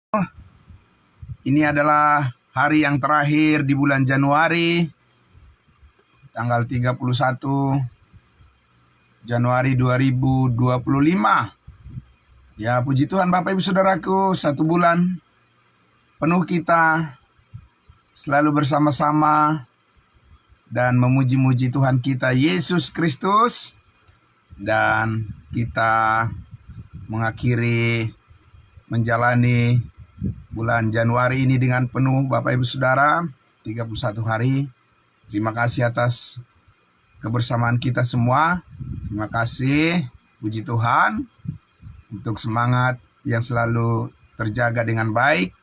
Ini adalah hari yang terakhir di bulan Januari, tanggal 31 Januari 2025. Ya, puji Tuhan Bapak Ibu Saudaraku, 1 bulan penuh kita selalu bersama-sama dan memuji-muji Tuhan kita Yesus Kristus. Dan kita mengakhiri, menjalani bulan Januari ini dengan penuh Bapak Ibu Saudara, 31 hari. Terima kasih atas kebersamaan kita semua. Terima kasih, puji Tuhan, untuk semangat yang selalu terjaga dengan baik.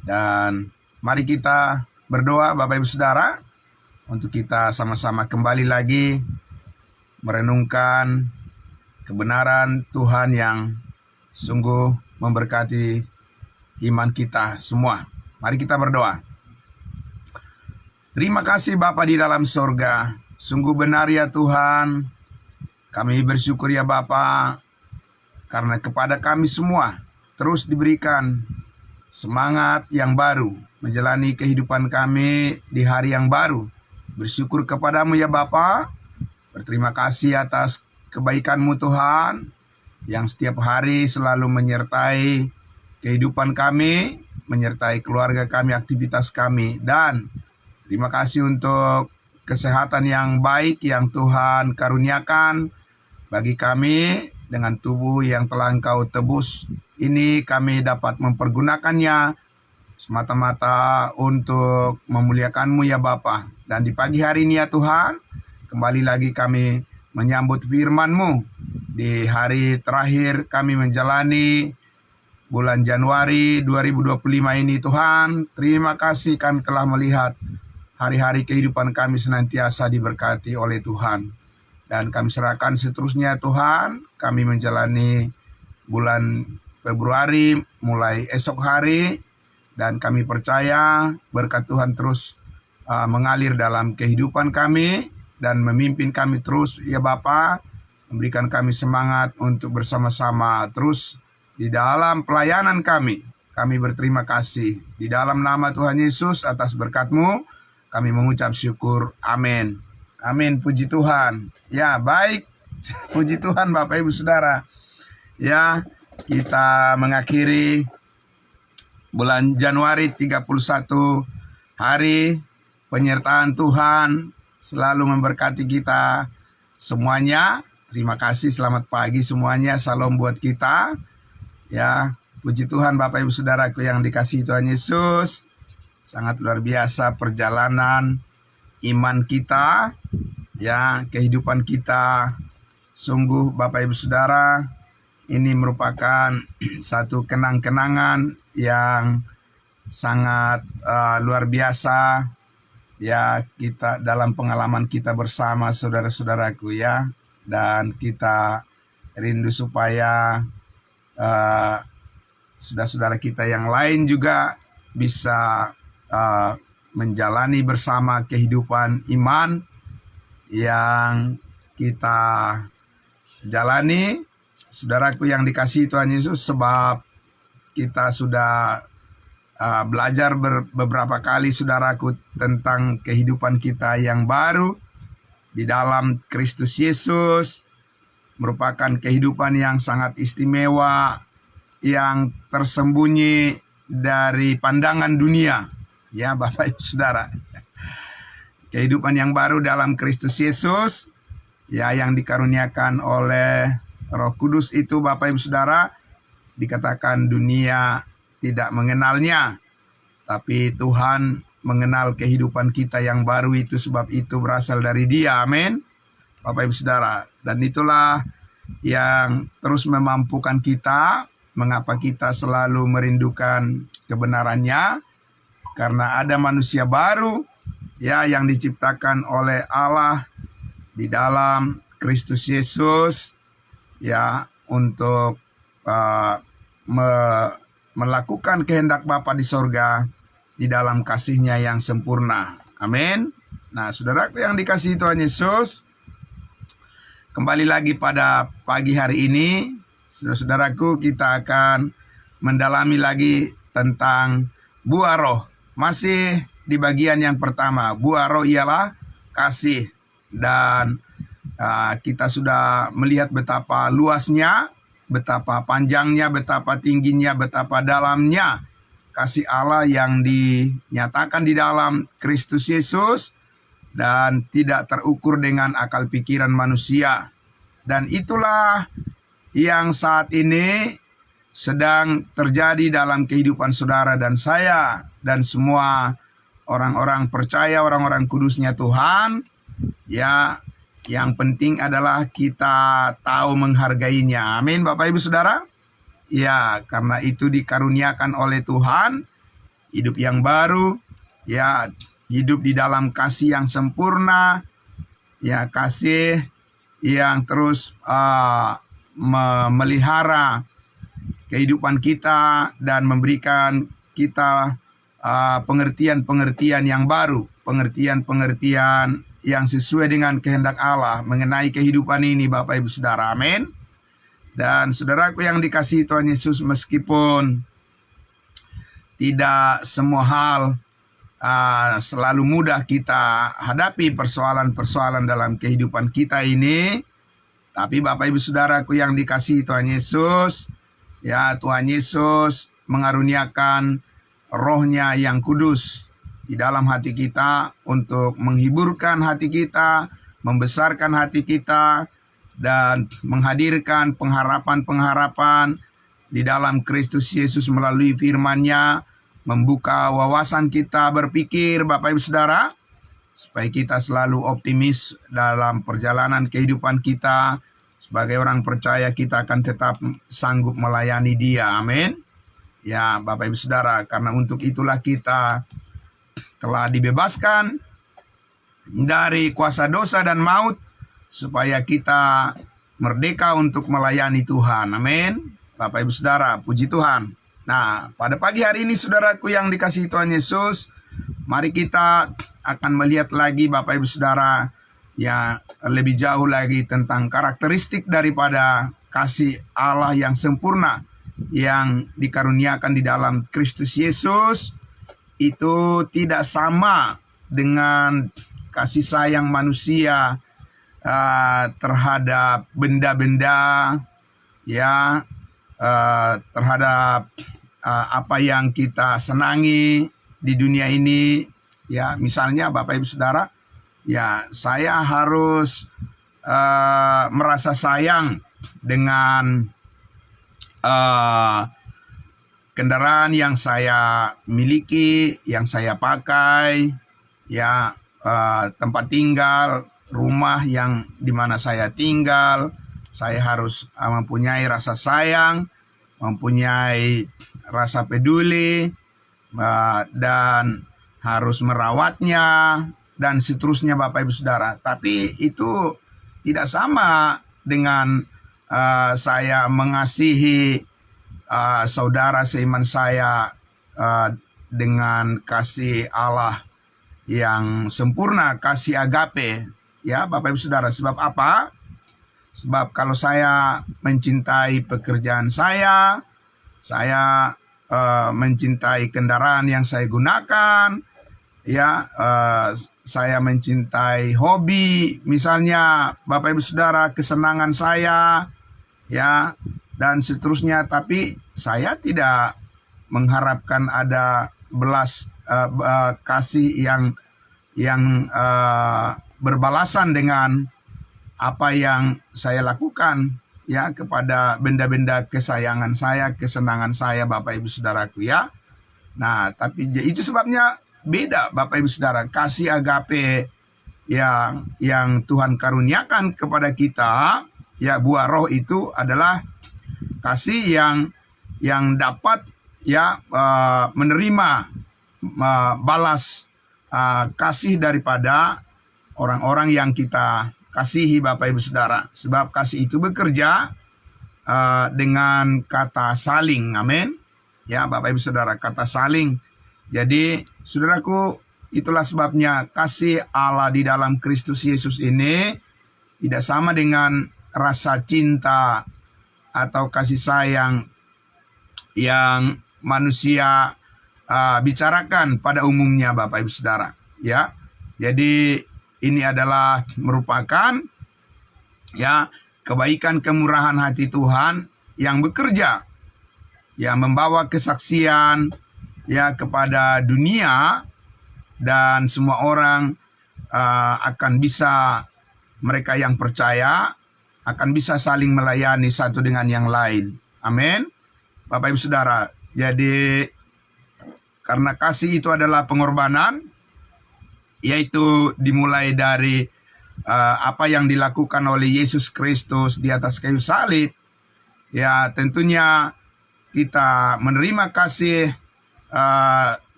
Dan mari kita berdoa Bapak Ibu Saudara, untuk kita sama-sama kembali lagi merenungkan kebenaran Tuhan yang sungguh memberkati iman kita semua. Mari kita berdoa. Terima kasih Bapa di dalam sorga. Sungguh benar ya Tuhan. Kami bersyukur ya Bapa, karena kepada kami semua terus diberikan semangat yang baru menjalani kehidupan kami di hari yang baru. Bersyukur kepadamu ya Bapa. Berterima kasih atas kebaikan-Mu Tuhan, yang setiap hari selalu menyertai kehidupan kami, menyertai keluarga kami, aktivitas kami. Dan terima kasih untuk kesehatan yang baik yang Tuhan karuniakan bagi kami. Dengan tubuh yang telah Engkau tebus ini, kami dapat mempergunakannya semata-mata untuk memuliakan-Mu ya Bapa. Dan di pagi hari ini ya Tuhan, kembali lagi kami menyambut firman-Mu di hari terakhir kami menjalani bulan Januari 2025 ini Tuhan. Terima kasih kami telah melihat hari-hari kehidupan kami senantiasa diberkati oleh Tuhan. Dan kami serahkan seterusnya Tuhan, kami menjalani bulan Februari mulai esok hari. Dan kami percaya berkat Tuhan terus mengalir dalam kehidupan kami dan memimpin kami terus ya Bapa, memberikan kami semangat untuk bersama-sama terus di dalam pelayanan kami. Kami berterima kasih di dalam nama Tuhan Yesus atas berkat-Mu. Kami mengucap syukur. Amin. Amin. Puji Tuhan. Ya, baik. Puji Tuhan Bapak Ibu Saudara. Ya, kita mengakhiri bulan Januari, 31 hari penyertaan Tuhan selalu memberkati kita semuanya. Terima kasih, selamat pagi semuanya. Salam buat kita. Ya, puji Tuhan Bapak Ibu Saudaraku yang dikasihi Tuhan Yesus. Sangat luar biasa perjalanan iman kita, ya, kehidupan kita. Sungguh Bapak Ibu Saudara, ini merupakan satu kenang-kenangan yang sangat luar biasa. Ya, kita dalam pengalaman kita bersama saudara-saudaraku ya. Dan kita rindu supaya saudara-saudara kita yang lain juga bisa menjalani bersama kehidupan iman yang kita jalani. Saudaraku yang dikasihi Tuhan Yesus, sebab kita sudah belajar beberapa kali saudaraku tentang kehidupan kita yang baru di dalam Kristus Yesus, merupakan kehidupan yang sangat istimewa, yang tersembunyi dari pandangan dunia ya Bapak Ibu Saudara. Kehidupan yang baru dalam Kristus Yesus ya, yang dikaruniakan oleh Roh Kudus itu Bapak Ibu Saudara, dikatakan dunia tidak mengenalnya, tapi Tuhan mengenal kehidupan kita yang baru itu, sebab itu berasal dari Dia. Amin Bapak Ibu Saudara. Dan itulah yang terus memampukan kita, mengapa kita selalu merindukan kebenarannya, karena ada manusia baru ya yang diciptakan oleh Allah di dalam Kristus Yesus ya, untuk melakukan kehendak Bapa di sorga di dalam kasih-Nya yang sempurna. Amin. Nah, saudaraku yang dikasihi Tuhan Yesus, kembali lagi pada pagi hari ini, saudara-saudaraku, kita akan mendalami lagi tentang buah roh. Masih di bagian yang pertama, buah roh ialah kasih. Dan kita sudah melihat betapa luasnya, betapa panjangnya, betapa tingginya, betapa dalamnya kasih Allah yang dinyatakan di dalam Kristus Yesus dan tidak terukur dengan akal pikiran manusia. Dan itulah yang saat ini sedang terjadi dalam kehidupan saudara dan saya dan semua orang-orang percaya, orang-orang kudusnya Tuhan. Ya, yang penting adalah kita tahu menghargainya. Amin, Bapak Ibu Saudara. Ya, karena itu dikaruniakan oleh Tuhan hidup yang baru, ya, hidup di dalam kasih yang sempurna, ya, kasih yang terus memelihara kehidupan kita dan memberikan kita pengertian-pengertian yang baru, pengertian-pengertian yang sesuai dengan kehendak Allah mengenai kehidupan ini, Bapak Ibu Saudara. Amin. Dan saudaraku yang dikasihi Tuhan Yesus, meskipun tidak semua hal selalu mudah kita hadapi persoalan-persoalan dalam kehidupan kita ini, tapi Bapak Ibu Saudaraku yang dikasihi Tuhan Yesus, ya, Tuhan Yesus mengaruniakan Roh-Nya yang kudus di dalam hati kita untuk menghiburkan hati kita, membesarkan hati kita, dan menghadirkan pengharapan-pengharapan di dalam Kristus Yesus melalui firman-Nya, membuka wawasan kita berpikir, Bapak Ibu Saudara, supaya kita selalu optimis dalam perjalanan kehidupan kita. Sebagai orang percaya, kita akan tetap sanggup melayani Dia. Amin. Ya, Bapak Ibu Saudara, karena untuk itulah kita telah dibebaskan dari kuasa dosa dan maut, supaya kita merdeka untuk melayani Tuhan. Amin. Bapak Ibu Saudara, puji Tuhan. Nah, pada pagi hari ini saudaraku yang dikasihi Tuhan Yesus, mari kita akan melihat lagi, Bapak Ibu Saudara, ya, lebih jauh lagi tentang karakteristik daripada kasih Allah yang sempurna yang dikaruniakan di dalam Kristus Yesus. Itu tidak sama dengan kasih sayang manusia terhadap benda-benda, ya, terhadap apa yang kita senangi di dunia ini. Ya, misalnya Bapak Ibu Saudara, ya, saya harus merasa sayang dengan kendaraan yang saya miliki, yang saya pakai, ya, tempat tinggal, rumah yang dimana saya tinggal. Saya harus mempunyai rasa sayang, mempunyai rasa peduli, dan harus merawatnya, dan seterusnya, Bapak Ibu Saudara. Tapi itu tidak sama dengan saya mengasihi saudara seiman saya dengan kasih Allah yang sempurna, kasih agape, ya, Bapak Ibu Saudara. Sebab apa? Sebab kalau saya mencintai pekerjaan saya mencintai kendaraan yang saya gunakan, ya, saya mencintai hobi, misalnya, Bapak Ibu Saudara, kesenangan saya, ya, dan seterusnya. Tapi saya tidak mengharapkan ada belas kasih yang berbalasan dengan apa yang saya lakukan, ya, kepada benda-benda kesayangan saya, kesenangan saya, Bapak Ibu Saudaraku, ya. Nah, tapi itu sebabnya beda, Bapak Ibu Saudara. Kasih agape yang Tuhan karuniakan kepada kita, ya, buah roh itu adalah kasih yang dapat, ya, menerima balas kasih daripada orang-orang yang kita kasihi, Bapak Ibu Saudara. Sebab kasih itu bekerja dengan kata saling. Amin. Ya, Bapak Ibu Saudara, kata saling. Jadi, saudaraku, itulah sebabnya kasih Allah di dalam Kristus Yesus ini tidak sama dengan rasa cinta atau kasih sayang yang manusia bicarakan pada umumnya, Bapak Ibu Saudara. Ya, jadi ini adalah merupakan ya kebaikan kemurahan hati Tuhan yang bekerja, ya membawa kesaksian ya kepada dunia, dan semua orang akan bisa, mereka yang percaya akan bisa saling melayani satu dengan yang lain. Amin. Bapak Ibu Saudara, jadi karena kasih itu adalah pengorbanan, yaitu dimulai dari apa yang dilakukan oleh Yesus Kristus di atas kayu salib. Ya, tentunya kita menerima kasih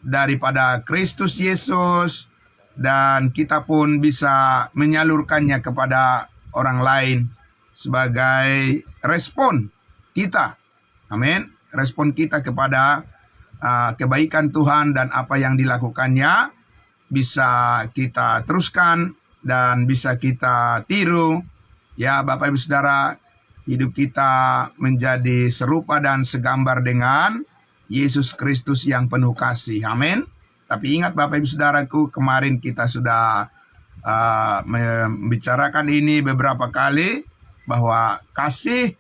daripada Kristus Yesus, dan kita pun bisa menyalurkannya kepada orang lain sebagai respon kita. Amin. Respon kita kepada kebaikan Tuhan dan apa yang dilakukannya bisa kita teruskan dan bisa kita tiru. Ya, Bapak Ibu Saudara, hidup kita menjadi serupa dan segambar dengan Yesus Kristus yang penuh kasih. Amin. Tapi ingat Bapak Ibu Saudaraku, kemarin kita sudah membicarakan ini beberapa kali, bahwa kasih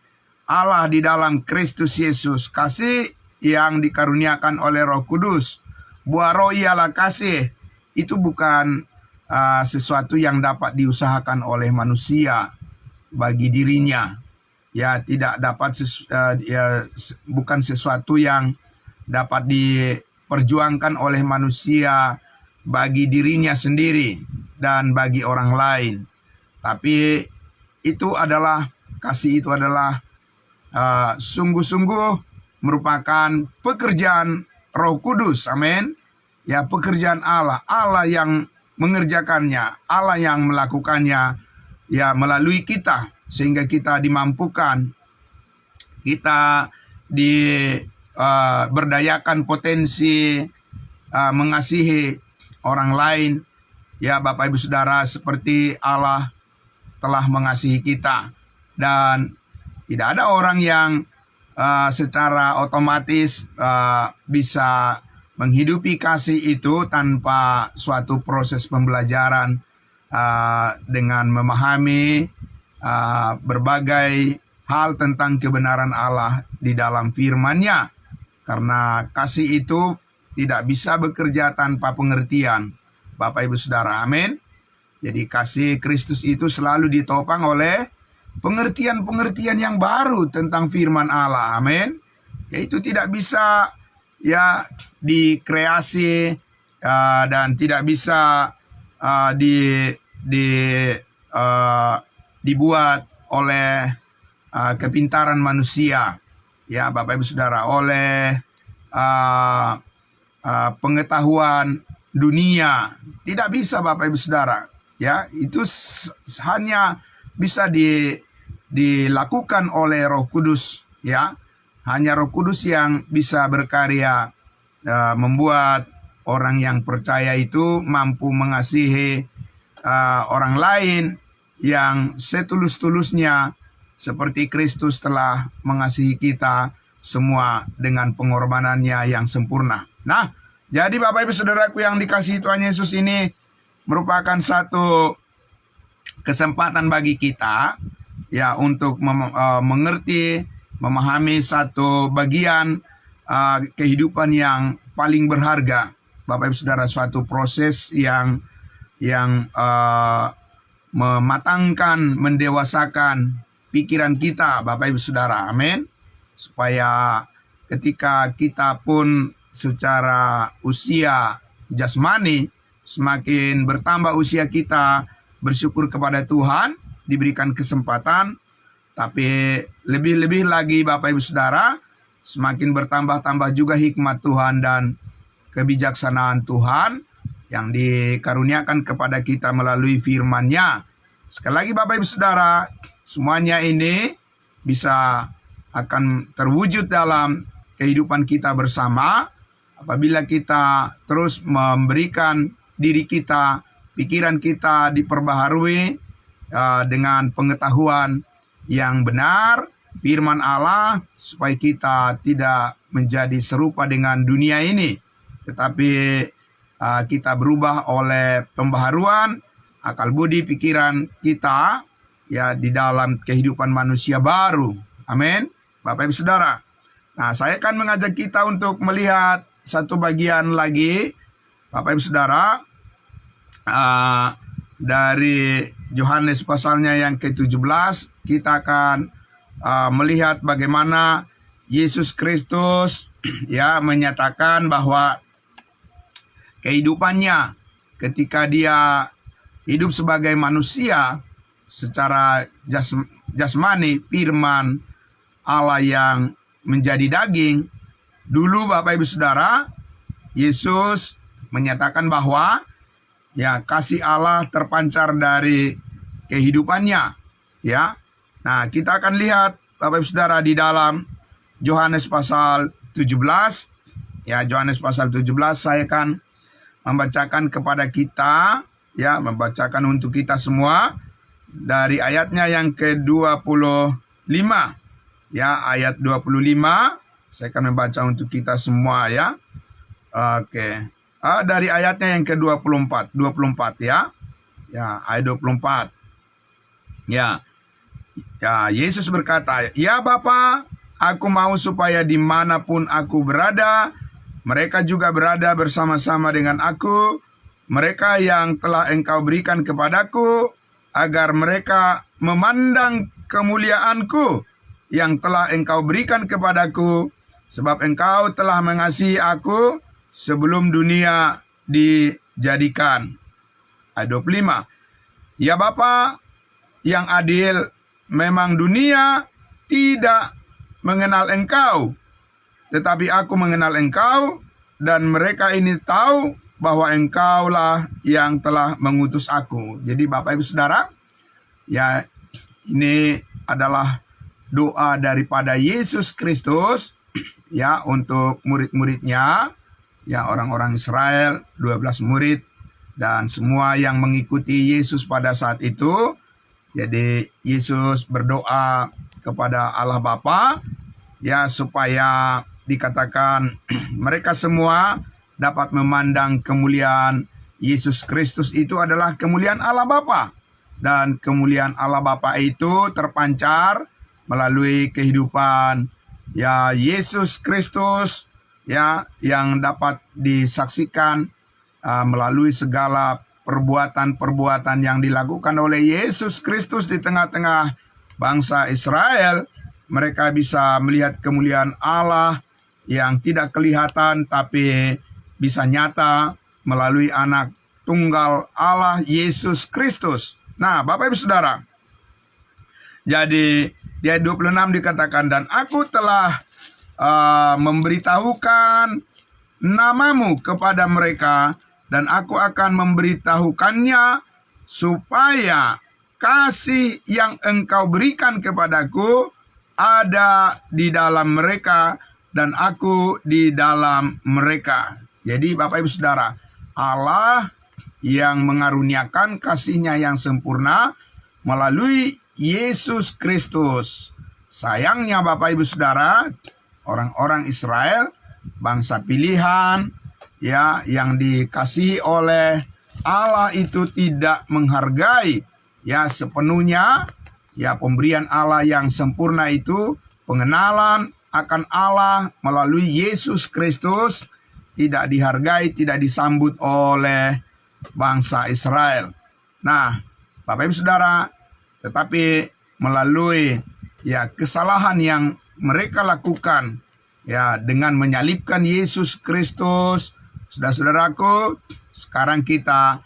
Allah di dalam Kristus Yesus, kasih yang dikaruniakan oleh Roh Kudus, buah roh ialah kasih. Itu bukan sesuatu yang dapat diusahakan oleh manusia bagi dirinya. Ya, tidak dapat bukan sesuatu yang dapat diperjuangkan oleh manusia bagi dirinya sendiri dan bagi orang lain. Tapi itu adalah, kasih itu adalah sungguh-sungguh merupakan pekerjaan Roh Kudus. Amin. Ya, pekerjaan Allah, Allah yang mengerjakannya, Allah yang melakukannya ya melalui kita, sehingga kita dimampukan, kita berdayakan potensi mengasihi orang lain. Ya, Bapak Ibu Saudara, seperti Allah telah mengasihi kita, dan tidak ada orang yang secara otomatis bisa menghidupi kasih itu tanpa suatu proses pembelajaran dengan memahami berbagai hal tentang kebenaran Allah di dalam firman-Nya. Karena kasih itu tidak bisa bekerja tanpa pengertian, Bapak Ibu Saudara. Amin. Jadi kasih Kristus itu selalu ditopang oleh pengertian-pengertian yang baru tentang firman Allah. Amin. Yaitu tidak bisa ya dikreasi dan tidak bisa dibuat oleh kepintaran manusia. Ya, Bapak Ibu Saudara, oleh pengetahuan dunia. Tidak bisa, Bapak Ibu Saudara. Ya, itu hanya bisa dilakukan oleh Roh Kudus. Ya, hanya Roh Kudus yang bisa berkarya membuat orang yang percaya itu mampu mengasihi orang lain yang setulus-tulusnya, seperti Kristus telah mengasihi kita semua dengan pengorbanannya yang sempurna. Nah, jadi Bapak Ibu Saudaraku yang dikasihi Tuhan Yesus, ini merupakan satu kesempatan bagi kita ya untuk mengerti, memahami satu bagian kehidupan yang paling berharga, Bapak Ibu Saudara, suatu proses yang mematangkan, mendewasakan pikiran kita, Bapak Ibu Saudara. Amin. Supaya ketika kita pun secara usia jasmani semakin bertambah usia kita, bersyukur kepada Tuhan diberikan kesempatan, tapi lebih-lebih lagi Bapak Ibu Saudara, semakin bertambah-tambah juga hikmat Tuhan dan kebijaksanaan Tuhan yang dikaruniakan kepada kita melalui firman-Nya. Sekali lagi Bapak Ibu Saudara, semuanya ini bisa akan terwujud dalam kehidupan kita bersama apabila kita terus memberikan diri kita, pikiran kita diperbaharui dengan pengetahuan yang benar firman Allah, supaya kita tidak menjadi serupa dengan dunia ini, tetapi kita berubah oleh pembaharuan akal budi pikiran kita, ya, di dalam kehidupan manusia baru. Amin, Bapak Ibu Saudara. Nah, saya akan mengajak kita untuk melihat satu bagian lagi, Bapak Ibu Saudara, dari Yohanes pasalnya yang ke-17. Kita akan melihat bagaimana Yesus Kristus ya menyatakan bahwa kehidupannya ketika dia hidup sebagai manusia secara jasmani, firman Allah yang menjadi daging. Dulu Bapak Ibu Saudara, Yesus menyatakan bahwa ya kasih Allah terpancar dari kehidupannya, ya. Nah, kita akan lihat Bapak Ibu Saudara di dalam Yohanes pasal 17. Ya, Yohanes pasal 17 saya akan membacakan kepada kita, ya, membacakan untuk kita semua dari ayatnya yang ke-25. Ya, ayat 25 saya akan membaca untuk kita semua, ya. Oke. Dari ayatnya yang ke-24, 24, ya. Ya, ayat 24. Ya. Ya, Yesus berkata, "Ya Bapa, aku mau supaya dimanapun aku berada, mereka juga berada bersama-sama dengan aku, mereka yang telah Engkau berikan kepadaku, agar mereka memandang kemuliaanku yang telah Engkau berikan kepadaku, sebab Engkau telah mengasihi aku sebelum dunia dijadikan." Ayat 25. "Ya Bapa yang adil, memang dunia tidak mengenal Engkau, tetapi aku mengenal Engkau, dan mereka ini tahu bahwa Engkaulah yang telah mengutus aku." Jadi Bapak Ibu Saudara, ya, ini adalah doa daripada Yesus Kristus, ya, untuk murid-muridnya, ya, orang-orang Israel, 12 murid, dan semua yang mengikuti Yesus pada saat itu. Jadi Yesus berdoa kepada Allah Bapa, ya, supaya dikatakan mereka semua dapat memandang kemuliaan Yesus Kristus itu adalah kemuliaan Allah Bapa, dan kemuliaan Allah Bapa itu terpancar melalui kehidupan, ya, Yesus Kristus, ya, yang dapat disaksikan melalui segala perbuatan-perbuatan yang dilakukan oleh Yesus Kristus di tengah-tengah bangsa Israel. Mereka bisa melihat kemuliaan Allah yang tidak kelihatan tapi bisa nyata melalui anak tunggal Allah, Yesus Kristus. Nah, Bapak Ibu Saudara, jadi di ayat 26 dikatakan, "Dan aku telah memberitahukan namamu kepada mereka, dan aku akan memberitahukannya supaya kasih yang Engkau berikan kepadaku ada di dalam mereka, dan aku di dalam mereka." Jadi Bapak Ibu Saudara, Allah yang mengaruniakan kasih-Nya yang sempurna melalui Yesus Kristus. Sayangnya Bapak Ibu Saudara, orang-orang Israel, bangsa pilihan, ya, yang dikasihi oleh Allah itu tidak menghargai, ya, sepenuhnya, ya, pemberian Allah yang sempurna itu, pengenalan akan Allah melalui Yesus Kristus tidak dihargai, tidak disambut oleh bangsa Israel. Nah, Bapak Ibu Saudara, tetapi melalui, ya, kesalahan yang mereka lakukan, ya, dengan menyalibkan Yesus Kristus, saudara-saudaraku, sekarang kita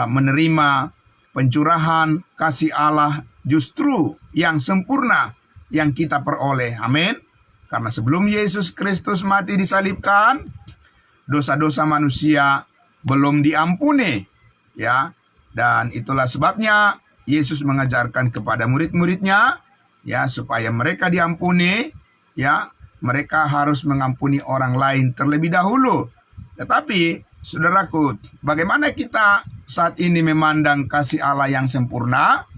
menerima pencurahan kasih Allah justru yang sempurna yang kita peroleh. Amin. Karena sebelum Yesus Kristus mati disalibkan, dosa-dosa manusia belum diampuni, ya. Dan itulah sebabnya Yesus mengajarkan kepada murid-muridnya, ya, supaya mereka diampuni, ya, mereka harus mengampuni orang lain terlebih dahulu. Tetapi, saudaraku, bagaimana kita saat ini memandang kasih Allah yang sempurna?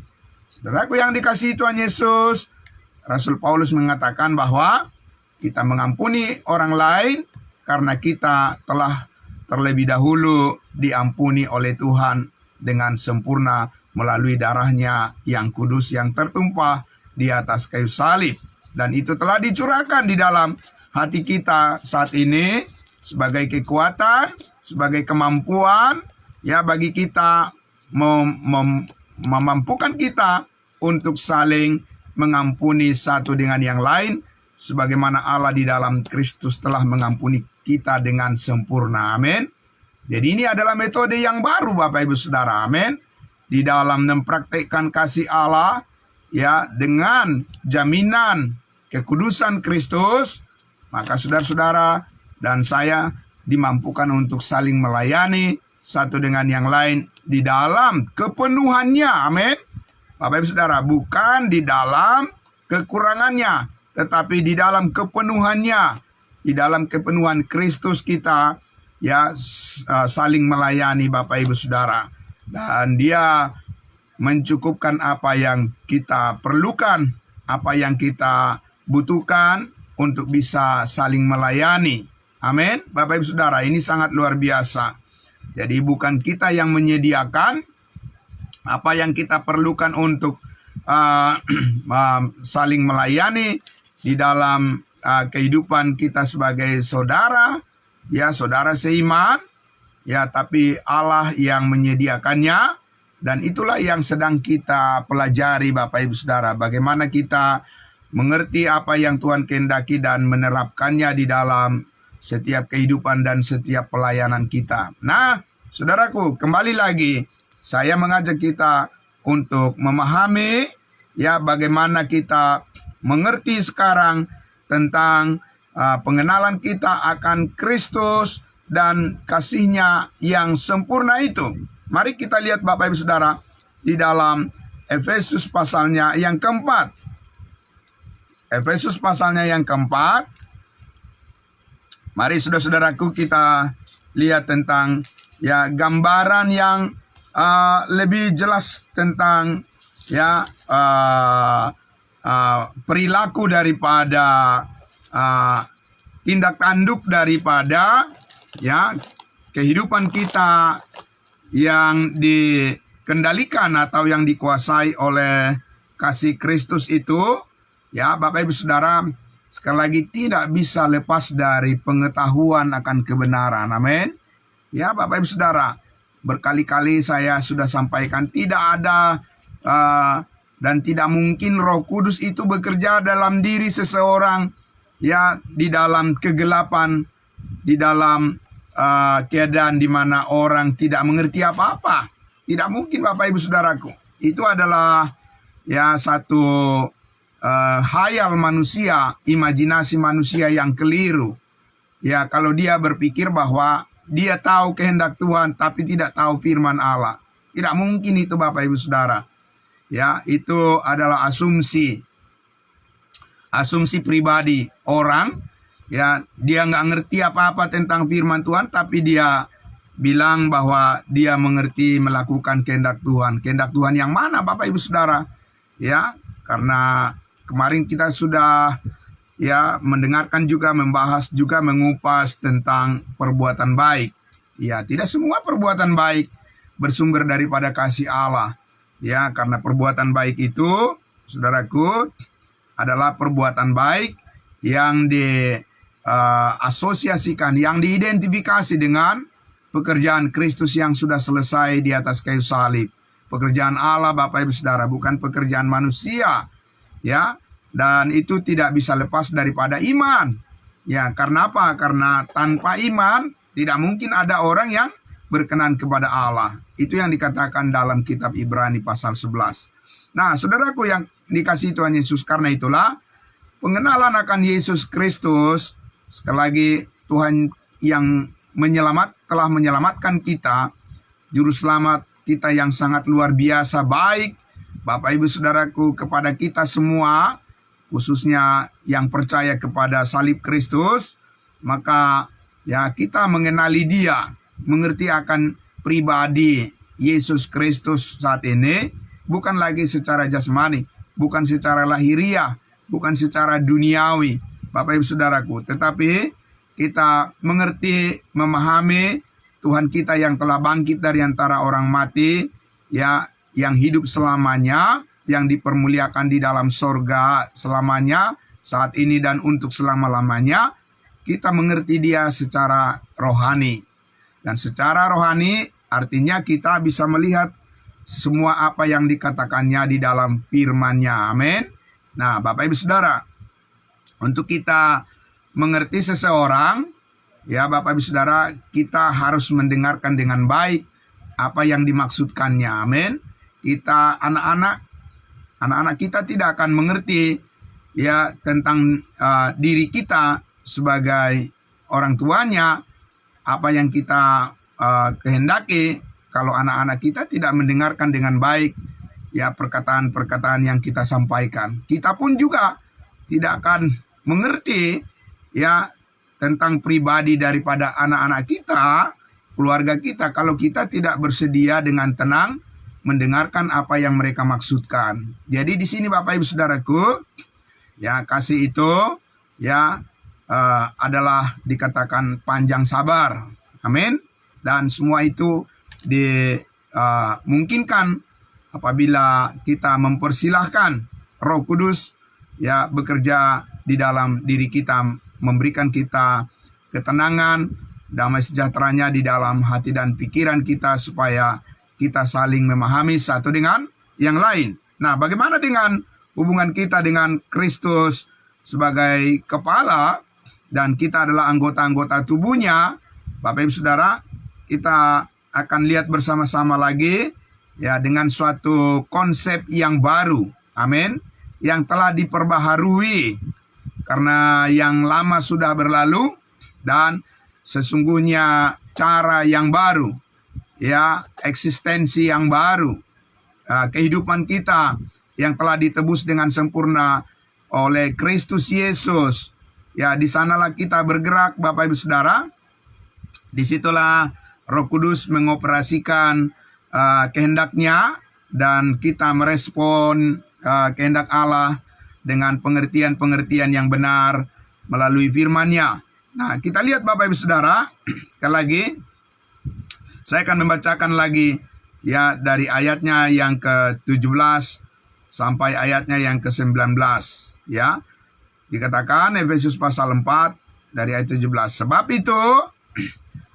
Saudaraku yang dikasihi Tuhan Yesus, Rasul Paulus mengatakan bahwa Kita mengampuni orang lain karena kita telah terlebih dahulu diampuni oleh Tuhan dengan sempurna melalui darahnya yang kudus yang tertumpah di atas kayu salib. Dan itu telah dicurahkan di dalam hati kita saat ini sebagai kekuatan, sebagai kemampuan, ya, bagi kita memampukan kita untuk saling mengampuni satu dengan yang lain, sebagaimana Allah di dalam Kristus telah mengampuni kita dengan sempurna. Amin. Jadi ini adalah metode yang baru, Bapak Ibu Saudara. Amin. Di dalam mempraktekkan kasih Allah, ya, dengan jaminan kekudusan Kristus, maka saudara-saudara dan saya dimampukan untuk saling melayani satu dengan yang lain di dalam kepenuhannya. Amin. Bapak Ibu Saudara, bukan di dalam kekurangannya, tetapi di dalam kepenuhannya, di dalam kepenuhan Kristus kita, ya, saling melayani Bapak Ibu Saudara. Dan Dia mencukupkan apa yang kita perlukan, apa yang kita butuhkan untuk bisa saling melayani. Amin. Bapak Ibu Saudara, ini sangat luar biasa. Jadi bukan kita yang menyediakan apa yang kita perlukan untuk saling melayani di dalam kehidupan kita sebagai saudara, ya, saudara seiman, ya, tapi Allah yang menyediakannya. Dan itulah yang sedang kita pelajari Bapak Ibu Saudara, bagaimana kita mengerti apa yang Tuhan kehendaki dan menerapkannya di dalam setiap kehidupan dan setiap pelayanan kita. Nah, saudaraku, kembali lagi saya mengajak kita untuk memahami, ya, bagaimana kita mengerti sekarang tentang pengenalan kita akan Kristus dan kasih-Nya yang sempurna itu. Mari kita lihat Bapak Ibu Saudara di dalam Efesus pasalnya yang keempat. Efesus pasalnya yang keempat. Mari saudara-saudaraku kita lihat tentang, ya, gambaran yang lebih jelas tentang, ya, perilaku daripada tindak tanduk daripada, ya, kehidupan kita yang dikendalikan atau yang dikuasai oleh kasih Kristus itu, ya, Bapak Ibu Saudara, sekali lagi tidak bisa lepas dari pengetahuan akan kebenaran. Amin. Ya, Bapak Ibu Saudara, berkali-kali saya sudah sampaikan tidak ada dan tidak mungkin Roh Kudus itu bekerja dalam diri seseorang, ya, di dalam kegelapan, di dalam keadaan di mana orang tidak mengerti apa-apa. Tidak mungkin Bapak Ibu Saudaraku. Itu adalah, ya, satu hayal manusia, imajinasi manusia yang keliru. Ya, kalau dia berpikir bahwa dia tahu kehendak Tuhan tapi tidak tahu firman Allah. Tidak mungkin itu Bapak Ibu Saudara. Ya, itu adalah asumsi pribadi orang. Ya, dia nggak ngerti apa-apa tentang firman Tuhan, tapi dia bilang bahwa dia mengerti melakukan kehendak Tuhan. Kehendak Tuhan yang mana Bapak Ibu Saudara? Ya, karena kemarin kita sudah, ya, mendengarkan juga, membahas juga, mengupas tentang perbuatan baik. Ya, tidak semua perbuatan baik bersumber daripada kasih Allah. Ya, karena perbuatan baik itu, saudaraku, adalah perbuatan baik yang diasosiasikan, yang diidentifikasi dengan pekerjaan Kristus yang sudah selesai di atas kayu salib. Pekerjaan Allah Bapak Ibu Saudara, bukan pekerjaan manusia. Ya, dan itu tidak bisa lepas daripada iman. Ya, karena apa? Karena tanpa iman tidak mungkin ada orang yang berkenan kepada Allah. Itu yang dikatakan dalam kitab Ibrani pasal 11. Nah, saudaraku yang dikasihi Tuhan Yesus, karena itulah pengenalan akan Yesus Kristus, sekali lagi Tuhan yang telah menyelamatkan kita, juru selamat kita yang sangat luar biasa baik, Bapak Ibu Saudaraku, kepada kita semua, khususnya yang percaya kepada salib Kristus. Maka, ya, kita mengenali Dia, mengerti akan pribadi Yesus Kristus saat ini, bukan lagi secara jasmani, bukan secara lahiriah, bukan secara duniawi, Bapak Ibu Saudaraku. Tetapi kita mengerti, memahami Tuhan kita yang telah bangkit dari antara orang mati, ya, yang hidup selamanya, yang dipermuliakan di dalam sorga selamanya, saat ini dan untuk selama-lamanya. Kita mengerti Dia secara rohani. Dan secara rohani artinya kita bisa melihat semua apa yang dikatakannya di dalam firman-Nya. Amin. Nah, Bapak Ibu Saudara, untuk kita mengerti seseorang, ya Bapak Ibu Saudara, kita harus mendengarkan dengan baik apa yang dimaksudkannya. Amin. Kita anak-anak kita tidak akan mengerti ya tentang diri kita sebagai orang tuanya, apa yang kita kehendaki, kalau anak-anak kita tidak mendengarkan dengan baik ya perkataan-perkataan yang kita sampaikan. Kita pun juga tidak akan mengerti ya tentang pribadi daripada anak-anak kita, keluarga kita, kalau kita tidak bersedia dengan tenang mendengarkan apa yang mereka maksudkan. Jadi di sini Bapak Ibu Saudaraku, ya kasih itu ya adalah dikatakan panjang sabar. Amin. Dan semua itu dimungkinkan apabila kita mempersilahkan Roh Kudus ya bekerja di dalam diri kita, memberikan kita ketenangan, damai sejahteranya di dalam hati dan pikiran kita, supaya kita saling memahami satu dengan yang lain. Nah, bagaimana dengan hubungan kita dengan Kristus sebagai kepala dan kita adalah anggota-anggota tubuhnya? Bapak Ibu Saudara, kita akan lihat bersama-sama lagi ya dengan suatu konsep yang baru. Amin. Yang telah diperbaharui karena yang lama sudah berlalu, dan sesungguhnya cara yang baru, ya eksistensi yang baru, kehidupan kita yang telah ditebus dengan sempurna oleh Kristus Yesus. Ya, di sanalah kita bergerak, Bapak Ibu Saudara. Disitulah Roh Kudus mengoperasikan kehendaknya, dan kita merespon kehendak Allah dengan pengertian-pengertian yang benar melalui firman-Nya. Nah, kita lihat Bapak Ibu Saudara, sekali lagi saya akan membacakan lagi ya dari ayatnya yang ke-17 sampai ayatnya yang ke-19 ya. Dikatakan Efesus pasal 4 dari ayat 17. Sebab itu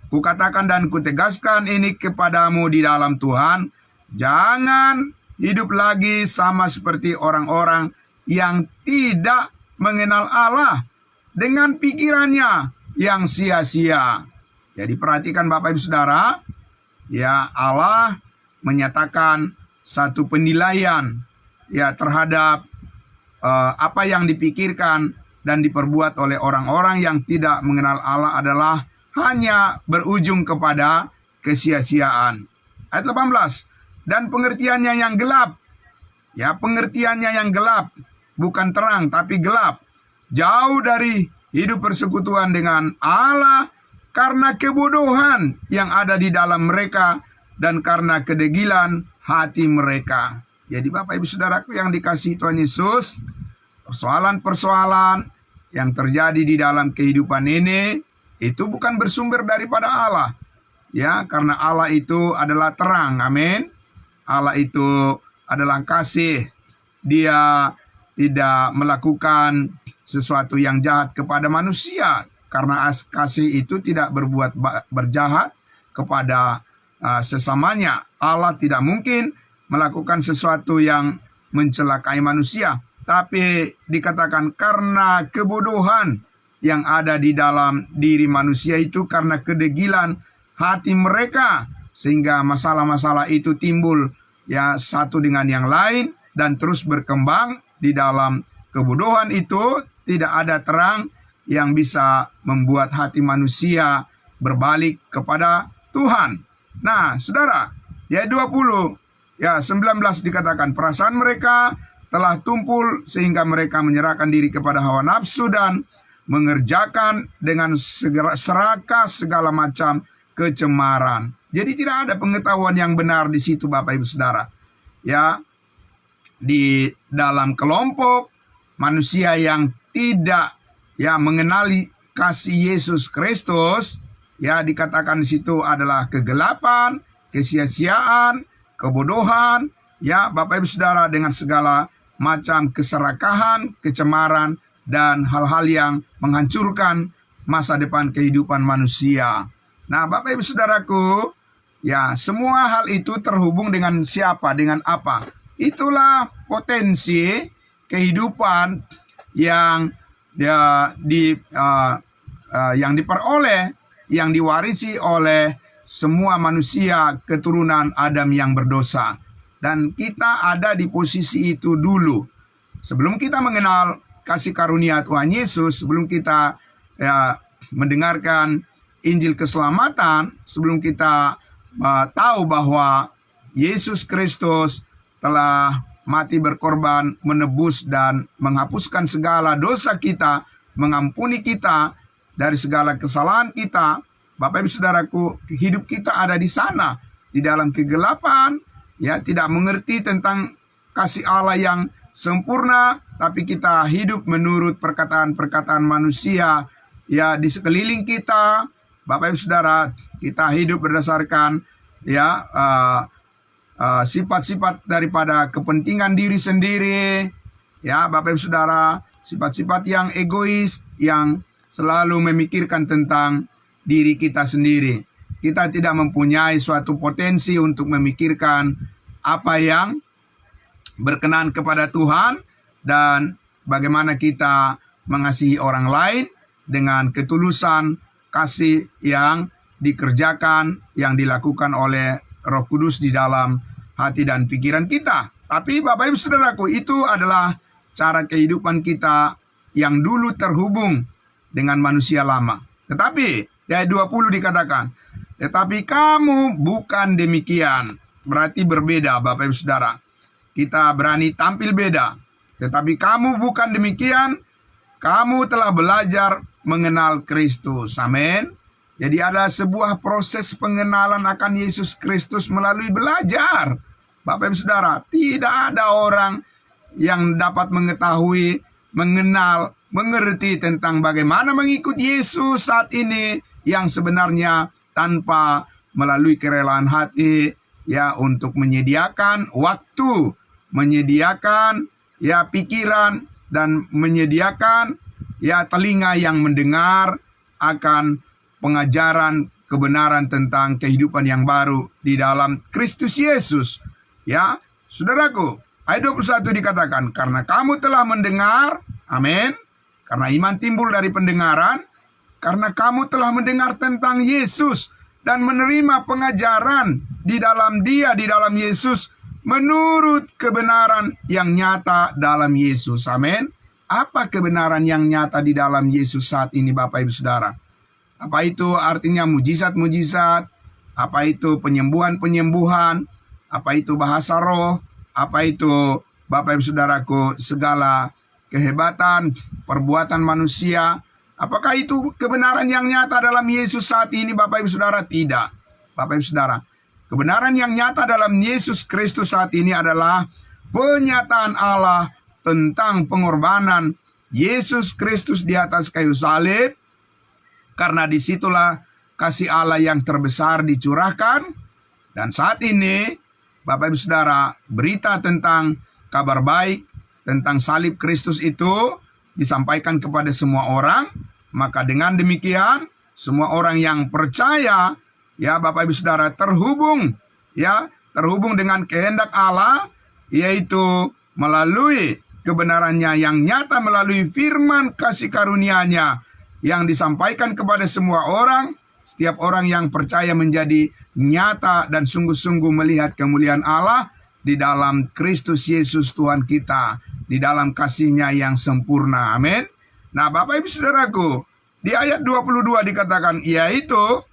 kukatakan dan kutegaskan ini kepadamu di dalam Tuhan, jangan hidup lagi sama seperti orang-orang yang tidak mengenal Allah dengan pikirannya yang sia-sia. Jadi perhatikan Bapak Ibu Saudara, ya Allah menyatakan satu penilaian ya terhadap apa yang dipikirkan dan diperbuat oleh orang-orang yang tidak mengenal Allah adalah hanya berujung kepada kesia-siaan. Ayat 18, dan pengertiannya yang gelap, ya pengertiannya yang gelap, bukan terang tapi gelap, jauh dari hidup persekutuan dengan Allah karena kebodohan yang ada di dalam mereka dan karena kedegilan hati mereka. Jadi Bapak Ibu Saudaraku yang dikasihi Tuhan Yesus, persoalan-persoalan yang terjadi di dalam kehidupan ini itu bukan bersumber daripada Allah. Ya, karena Allah itu adalah terang. Amin. Allah itu adalah kasih. Dia tidak melakukan sesuatu yang jahat kepada manusia, karena kasih itu tidak berbuat berjahat kepada sesamanya. Allah tidak mungkin melakukan sesuatu yang mencelakai manusia, tapi dikatakan karena kebodohan yang ada di dalam diri manusia itu, karena kedegilan hati mereka, sehingga masalah-masalah itu timbul ya satu dengan yang lain dan terus berkembang. Di dalam kebodohan itu tidak ada terang yang bisa membuat hati manusia berbalik kepada Tuhan. Nah, Saudara, ya 20 ya 19 dikatakan perasaan mereka telah tumpul sehingga mereka menyerahkan diri kepada hawa nafsu dan mengerjakan dengan serakah segala macam kecemaran. Jadi tidak ada pengetahuan yang benar di situ Bapak Ibu Saudara. Ya, di dalam kelompok manusia yang tidak ya mengenali kasih Yesus Kristus, ya dikatakan di situ adalah kegelapan, kesia-siaan, kebodohan, ya Bapak Ibu Saudara, dengan segala macam keserakahan, kecemaran, dan hal-hal yang menghancurkan masa depan kehidupan manusia. Nah, Bapak Ibu Saudaraku, ya semua hal itu terhubung dengan siapa, dengan apa? Itulah potensi kehidupan yang yang diperoleh, yang diwarisi oleh semua manusia keturunan Adam yang berdosa. Dan kita ada di posisi itu dulu. Sebelum kita mengenal kasih karunia Tuhan Yesus, sebelum kita mendengarkan Injil keselamatan, sebelum kita tahu bahwa Yesus Kristus telah mati berkorban, menebus dan menghapuskan segala dosa kita, mengampuni kita dari segala kesalahan kita, Bapak Ibu Saudaraku, hidup kita ada di sana, di dalam kegelapan, ya tidak mengerti tentang kasih Allah yang sempurna, tapi kita hidup menurut perkataan-perkataan manusia, ya di sekeliling kita. Bapak Ibu Saudara, kita hidup berdasarkan sifat-sifat daripada kepentingan diri sendiri, ya Bapak Ibu Saudara, sifat-sifat yang egois, yang selalu memikirkan tentang diri kita sendiri. Kita tidak mempunyai suatu potensi untuk memikirkan apa yang berkenan kepada Tuhan dan bagaimana kita mengasihi orang lain dengan ketulusan kasih yang dikerjakan, yang dilakukan oleh Roh Kudus di dalam hati dan pikiran kita. Tapi Bapak Ibu Saudaraku, itu adalah cara kehidupan kita yang dulu terhubung dengan manusia lama. Tetapi di ayat 20 dikatakan, tetapi kamu bukan demikian. Berarti berbeda, Bapak Ibu Saudara. Kita berani tampil beda. Tetapi kamu bukan demikian. Kamu telah belajar mengenal Kristus. Amin. Jadi ada sebuah proses pengenalan akan Yesus Kristus melalui belajar. Bapak Ibu Saudara, tidak ada orang yang dapat mengetahui, mengenal, mengerti tentang bagaimana mengikuti Yesus saat ini yang sebenarnya tanpa melalui kerelaan hati, ya untuk menyediakan waktu, menyediakan ya pikiran, dan menyediakan ya telinga yang mendengar akan pengajaran kebenaran tentang kehidupan yang baru di dalam Kristus Yesus. Ya, saudaraku, ayat 21 dikatakan, karena kamu telah mendengar, amin, karena iman timbul dari pendengaran, karena kamu telah mendengar tentang Yesus dan menerima pengajaran di dalam Dia, di dalam Yesus, menurut kebenaran yang nyata dalam Yesus. Amin. Apa kebenaran yang nyata di dalam Yesus saat ini, Bapak Ibu Saudara? Apa itu artinya mujizat-mujizat? Apa itu penyembuhan-penyembuhan? Apa itu bahasa roh? Apa itu, Bapak Ibu Saudaraku, segala kehebatan perbuatan manusia? Apakah itu kebenaran yang nyata dalam Yesus saat ini, Bapak Ibu Saudara? Tidak. Bapak Ibu Saudara, kebenaran yang nyata dalam Yesus Kristus saat ini adalah penyataan Allah tentang pengorbanan Yesus Kristus di atas kayu salib, karena disitulah kasih Allah yang terbesar dicurahkan. Dan saat ini, Bapak Ibu Saudara, berita tentang kabar baik tentang salib Kristus itu disampaikan kepada semua orang. Maka dengan demikian, semua orang yang percaya, ya Bapak Ibu Saudara, terhubung dengan kehendak Allah, yaitu melalui kebenarannya yang nyata melalui firman kasih karunia-Nya yang disampaikan kepada semua orang. Setiap orang yang percaya menjadi nyata dan sungguh-sungguh melihat kemuliaan Allah di dalam Kristus Yesus Tuhan kita, di dalam kasih-Nya yang sempurna. Amin. Nah, Bapak Ibu Saudaraku, di ayat 22 dikatakan, yaitu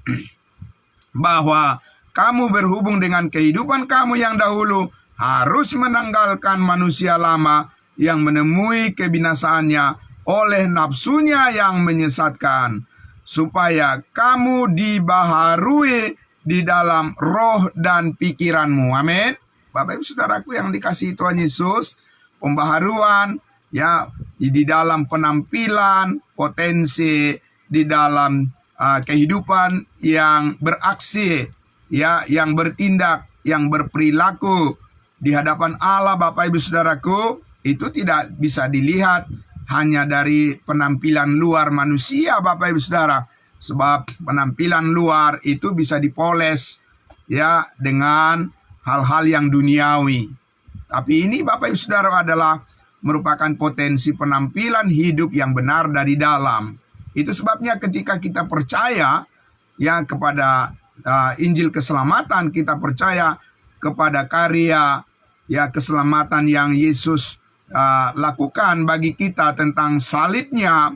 bahwa kamu berhubung dengan kehidupan kamu yang dahulu harus menanggalkan manusia lama yang menemui kebinasaannya oleh nafsunya yang menyesatkan, supaya kamu dibaharui di dalam roh dan pikiranmu. Amin. Bapak Ibu Saudaraku yang dikasihi Tuhan Yesus, pembaharuan ya, di dalam penampilan, potensi di dalam kehidupan yang beraksi, ya, yang bertindak, yang berperilaku di hadapan Allah, Bapak Ibu Saudaraku, itu tidak bisa dilihat hanya dari penampilan luar manusia, Bapak Ibu Saudara. Sebab penampilan luar itu bisa dipoles, ya, dengan hal-hal yang duniawi. Tapi ini, Bapak Ibu Saudara, adalah merupakan potensi penampilan hidup yang benar dari dalam. Itu sebabnya ketika kita percaya, ya, kepada Injil keselamatan, kita percaya kepada karya, ya, keselamatan yang Yesus lakukan bagi kita tentang salibnya,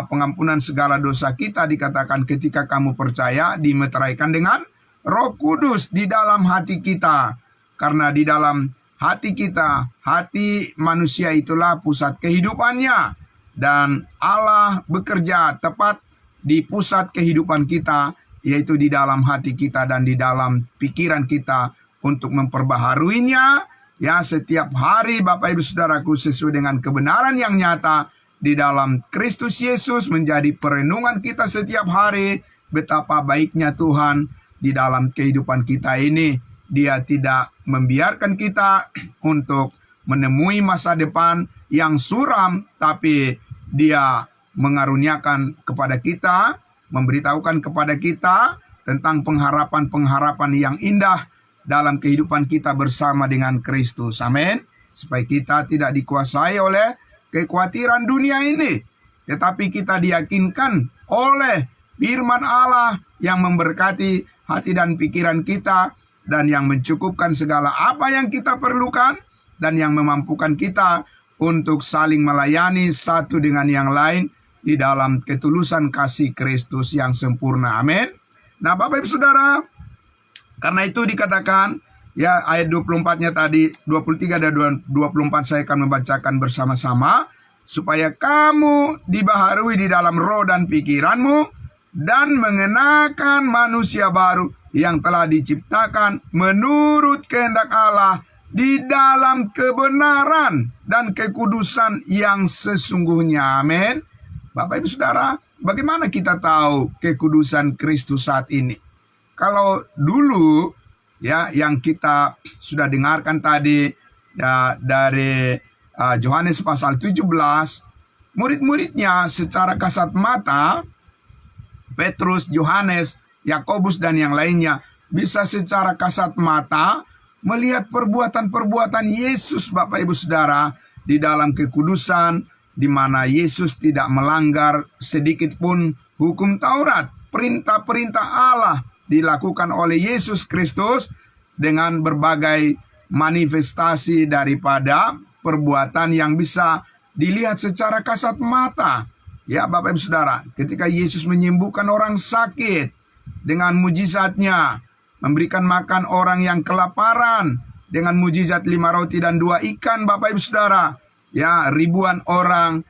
pengampunan segala dosa kita, dikatakan ketika kamu percaya dimeteraikan dengan Roh Kudus di dalam hati kita. Karena di dalam hati kita, hati manusia itulah pusat kehidupannya. Dan Allah bekerja tepat di pusat kehidupan kita, yaitu di dalam hati kita dan di dalam pikiran kita, untuk memperbaharuinya, ya, setiap hari, Bapak Ibu Saudaraku, sesuai dengan kebenaran yang nyata di dalam Kristus Yesus, menjadi perenungan kita setiap hari. Betapa baiknya Tuhan di dalam kehidupan kita ini. Dia tidak membiarkan kita untuk menemui masa depan yang suram, tapi Dia mengaruniakan kepada kita, memberitahukan kepada kita tentang pengharapan-pengharapan yang indah dalam kehidupan kita bersama dengan Kristus. Amin. Supaya kita tidak dikuasai oleh kekhawatiran dunia ini, tetapi kita diyakinkan oleh firman Allah yang memberkati hati dan pikiran kita, dan yang mencukupkan segala apa yang kita perlukan, dan yang memampukan kita untuk saling melayani satu dengan yang lain di dalam ketulusan kasih Kristus yang sempurna. Amin. Nah, Bapak Ibu Saudara, karena itu dikatakan, ya, ayat 24-nya tadi, 23 dan 24 saya akan membacakan bersama-sama. Supaya kamu dibaharui di dalam roh dan pikiranmu, dan mengenakan manusia baru yang telah diciptakan menurut kehendak Allah di dalam kebenaran dan kekudusan yang sesungguhnya. Amin. Bapak Ibu Saudara, bagaimana kita tahu kekudusan Kristus saat ini? Kalau dulu, ya, yang kita sudah dengarkan tadi, ya, dari Yohanes pasal 17, murid-muridnya secara kasat mata, Petrus, Yohanes, Yakobus, dan yang lainnya, bisa secara kasat mata melihat perbuatan-perbuatan Yesus, Bapak Ibu Saudara, di dalam kekudusan, di mana Yesus tidak melanggar sedikit pun hukum Taurat. Perintah-perintah Allah dilakukan oleh Yesus Kristus dengan berbagai manifestasi daripada perbuatan yang bisa dilihat secara kasat mata. Ya, Bapak Ibu Saudara, ketika Yesus menyembuhkan orang sakit dengan mujizatnya, memberikan makan orang yang kelaparan dengan mujizat 5 roti dan 2 ikan, Bapak Ibu Saudara, ya, ribuan orang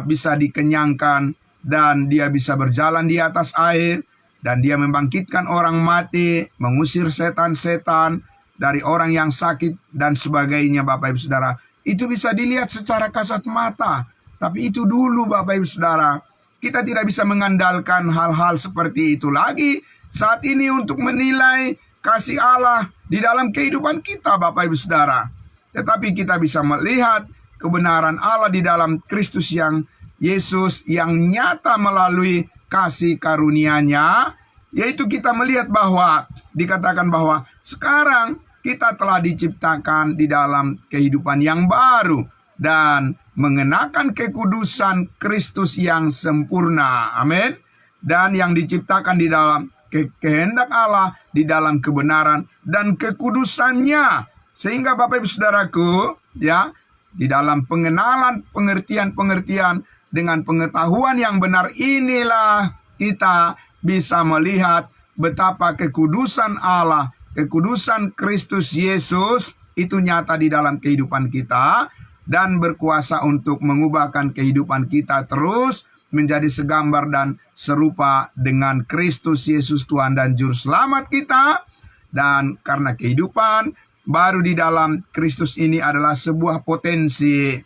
bisa dikenyangkan, dan dia bisa berjalan di atas air, dan dia membangkitkan orang mati, mengusir setan-setan dari orang yang sakit dan sebagainya, Bapak Ibu Saudara. Itu bisa dilihat secara kasat mata. Tapi itu dulu, Bapak Ibu Saudara. Kita tidak bisa mengandalkan hal-hal seperti itu lagi saat ini untuk menilai kasih Allah di dalam kehidupan kita, Bapak Ibu Saudara. Tetapi kita bisa melihat kebenaran Allah di dalam Kristus yang Yesus, yang nyata melalui kasih karunia-Nya, yaitu kita melihat bahwa dikatakan bahwa sekarang kita telah diciptakan di dalam kehidupan yang baru dan mengenakan kekudusan Kristus yang sempurna. Amin. Dan yang diciptakan di dalam kehendak Allah, di dalam kebenaran dan kekudusannya. Sehingga Bapak Ibu Saudaraku, ya, di dalam pengenalan, pengertian-pengertian dengan pengetahuan yang benar inilah kita bisa melihat betapa kekudusan Allah, kekudusan Kristus Yesus itu nyata di dalam kehidupan kita dan berkuasa untuk mengubahkan kehidupan kita terus menjadi segambar dan serupa dengan Kristus Yesus Tuhan dan Juru Selamat kita. Dan karena kehidupan baru di dalam Kristus ini adalah sebuah potensi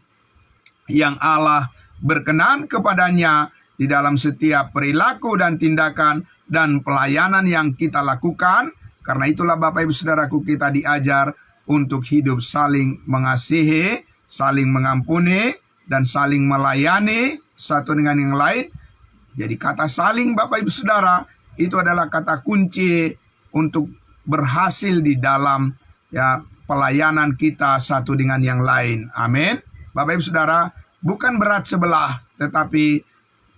yang Allah berkenan kepadanya di dalam setiap perilaku dan tindakan dan pelayanan yang kita lakukan. Karena itulah Bapak Ibu Saudaraku, kita diajar untuk hidup saling mengasihi, saling mengampuni, dan saling melayani satu dengan yang lain. Jadi kata saling, Bapak Ibu Saudara, itu adalah kata kunci untuk berhasil di dalam pelayanan kita satu dengan yang lain. Amin. Bapak Ibu Saudara, bukan berat sebelah, tetapi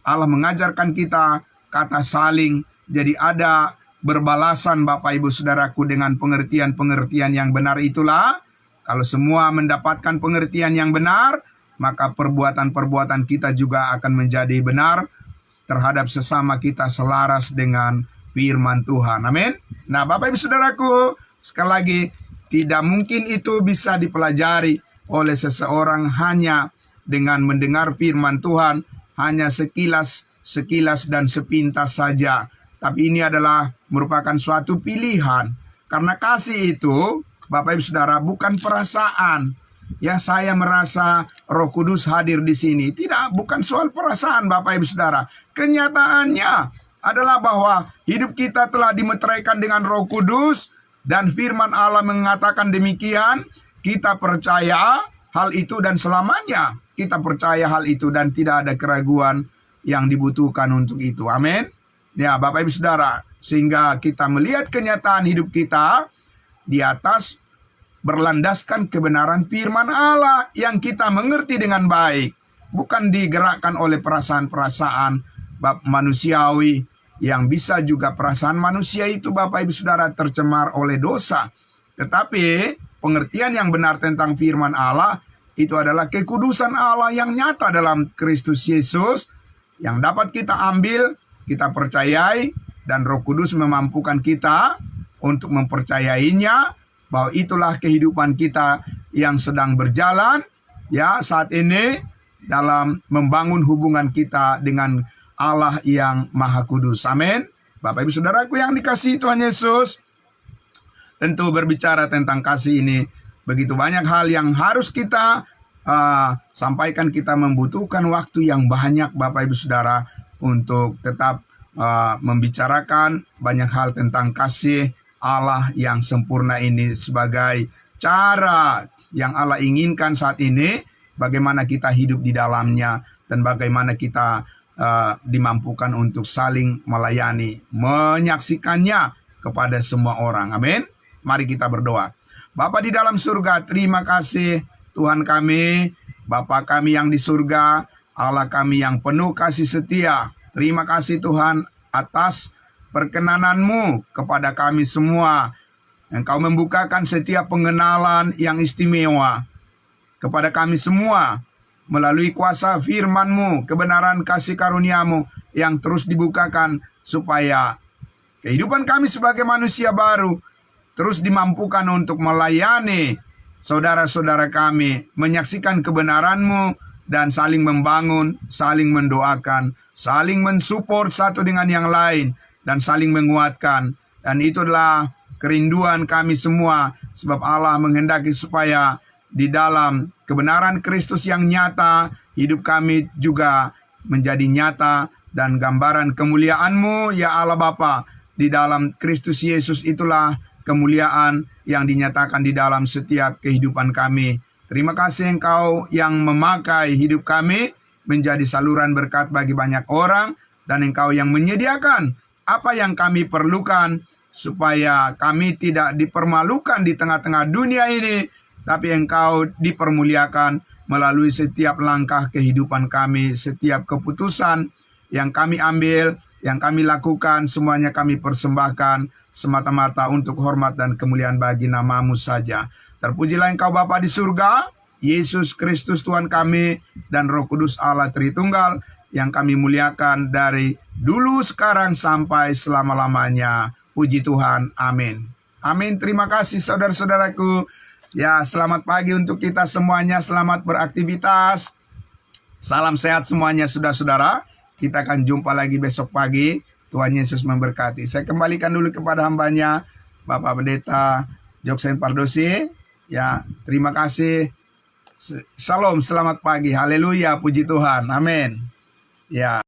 Allah mengajarkan kita kata saling. Jadi ada berbalasan Bapak Ibu Saudaraku dengan pengertian-pengertian yang benar itulah. Kalau semua mendapatkan pengertian yang benar, maka perbuatan-perbuatan kita juga akan menjadi benar terhadap sesama kita selaras dengan firman Tuhan. Amin. Nah Bapak Ibu Saudaraku, sekali lagi, tidak mungkin itu bisa dipelajari oleh seseorang hanya dengan mendengar firman Tuhan, hanya sekilas dan sepintas saja. Tapi ini adalah merupakan suatu pilihan. Karena kasih itu, Bapak Ibu Saudara, bukan perasaan. Ya, saya merasa Roh Kudus hadir di sini. Tidak, bukan soal perasaan Bapak Ibu Saudara. Kenyataannya adalah bahwa hidup kita telah dimeteraikan dengan Roh Kudus. Dan firman Allah mengatakan demikian. Kita percaya hal itu dan selamanya kita percaya hal itu dan tidak ada keraguan yang dibutuhkan untuk itu. Amin. Ya Bapak Ibu Saudara, sehingga kita melihat kenyataan hidup kita di atas berlandaskan kebenaran firman Allah yang kita mengerti dengan baik, bukan digerakkan oleh perasaan-perasaan manusiawi yang bisa juga perasaan manusia itu Bapak Ibu Saudara tercemar oleh dosa. Tetapi pengertian yang benar tentang firman Allah itu adalah kekudusan Allah yang nyata dalam Kristus Yesus yang dapat kita ambil, kita percayai, dan Roh Kudus memampukan kita untuk mempercayainya, bahwa itulah kehidupan kita yang sedang berjalan ya saat ini dalam membangun hubungan kita dengan Allah yang Maha Kudus. Amin. Bapak Ibu Saudaraku yang dikasihi Tuhan Yesus, tentu berbicara tentang kasih ini begitu banyak hal yang harus kita sampaikan. Kita membutuhkan waktu yang banyak Bapak Ibu Saudara untuk tetap membicarakan banyak hal tentang kasih Allah yang sempurna ini sebagai cara yang Allah inginkan saat ini, bagaimana kita hidup di dalamnya dan bagaimana kita dimampukan untuk saling melayani, menyaksikannya kepada semua orang. Amin. Mari kita berdoa. Bapa di dalam surga, terima kasih Tuhan kami, Bapa kami yang di surga, Allah kami yang penuh kasih setia. Terima kasih Tuhan atas perkenanan-Mu kepada kami semua. Engkau membukakan setiap pengenalan yang istimewa kepada kami semua melalui kuasa firman-Mu, kebenaran kasih karunia-Mu yang terus dibukakan supaya kehidupan kami sebagai manusia baru terus dimampukan untuk melayani saudara-saudara kami, menyaksikan kebenaran-Mu, dan saling membangun, saling mendoakan, saling mensupport satu dengan yang lain, dan saling menguatkan. Dan itu adalah kerinduan kami semua, sebab Allah menghendaki supaya di dalam kebenaran Kristus yang nyata, hidup kami juga menjadi nyata, dan gambaran kemuliaan-Mu, ya Allah Bapa, di dalam Kristus Yesus itulah kemuliaan yang dinyatakan di dalam setiap kehidupan kami. Terima kasih Engkau yang memakai hidup kami menjadi saluran berkat bagi banyak orang, dan Engkau yang menyediakan apa yang kami perlukan supaya kami tidak dipermalukan di tengah-tengah dunia ini, tapi Engkau dipermuliakan melalui setiap langkah kehidupan kami, setiap keputusan yang kami ambil, yang kami lakukan, semuanya kami persembahkan semata-mata untuk hormat dan kemuliaan bagi nama-Mu saja. Terpujilah Engkau Bapa di surga, Yesus Kristus Tuhan kami, dan Roh Kudus Allah Tritunggal yang kami muliakan dari dulu, sekarang, sampai selama-lamanya. Puji Tuhan. Amin. Amin. Terima kasih saudara-saudaraku. Ya, selamat pagi untuk kita semuanya. Selamat beraktivitas. Salam sehat semuanya saudara-saudara. Kita akan jumpa lagi besok pagi. Tuhan Yesus memberkati. Saya kembalikan dulu kepada hambanya, Bapak Pendeta Joksen Pardosi. Ya, terima kasih Shalom, selamat pagi. Haleluya, puji Tuhan. Amin. Ya.